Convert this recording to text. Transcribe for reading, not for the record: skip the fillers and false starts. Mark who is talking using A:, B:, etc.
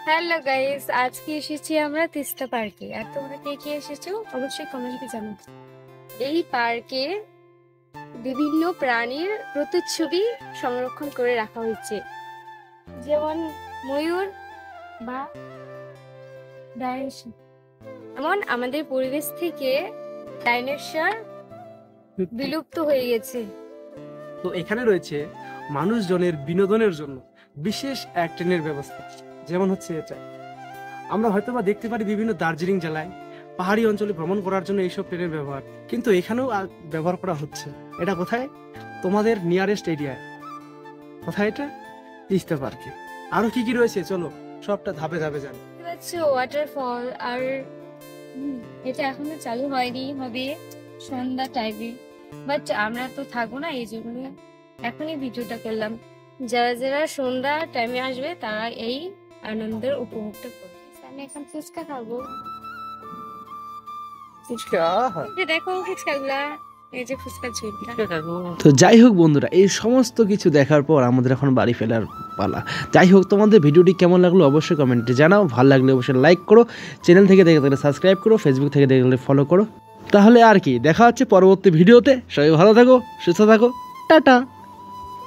A: Hello guys, আজকে এসেছি আমরা তিস্তা পার্কে। আর তোমরা কে কে এসেছো অবশ্যই কমেন্টে জানাও। এই পার্কে বিভিন্ন প্রাণীর প্রতিচ্ছবি সংরক্ষণ করে রাখা হয়েছে, যেমন ময়ূর বা ডাইনোসর। যেমন আমাদের পরিবেশ থেকে ডাইনোসর বিলুপ্ত হয়ে গেছে।
B: তো এখানে রয়েছে মানুষজনের বিনোদনের জন্য বিশেষ এক ট্রেনের ব্যবস্থা, যেমন হচ্ছে এটা। আমরা হয়তোবা দেখতে পারি বিভিন্ন দার্জিলিং জেলায় পাহাড়ি অঞ্চলে ভ্রমণ করার জন্য এইসব ট্রেনের ব্যবহার, কিন্তু এখানেও ব্যবহার করা হচ্ছে। এটা কোথায়? তোমাদের নিয়ারেস্ট এরিয়ায়। কোথায় এটা? তিস্তা পার্কে। আরো কি কি রয়েছে চলো সবটা ধাপে ধাপে যান।
A: হচ্ছে ওয়াটারফল। আর এটা এখনো চালু হয়নি, হবে সন্ধ্যা টাইমে। বাট আমরা তো থাকবো না, এই জন্য এখনই ভিডিওটা করলাম। যারা যারা সন্ধ্যা টাইমে আসবে তারা এই আনন্দের উপভোগটা করবে। আমি এখন ফুচকা খাবো। দেখো ফুচকাগুলা, এই যে ফুচকা ঝুলটা।
C: তো যাই হোক বন্ধুরা, এই সমস্ত কিছু দেখার পর আমাদের এখন বাড়ি ফেরার পালা। যাই হোক, তোমাদের ভিডিওটি কেমন লাগলো অবশ্যই কমেন্টে জানাও। ভালো লাগলে অবশ্যই লাইক করো, চ্যানেল থেকে দেখে থাকলে সাবস্ক্রাইব করো, ফেসবুক থেকে দেখলে ফলো করো। তাহলে আর কি, দেখা হচ্ছে পরবর্তী ভিডিওতে। সবাই ভালো থাকো, সুস্থ থাকো, টাটা।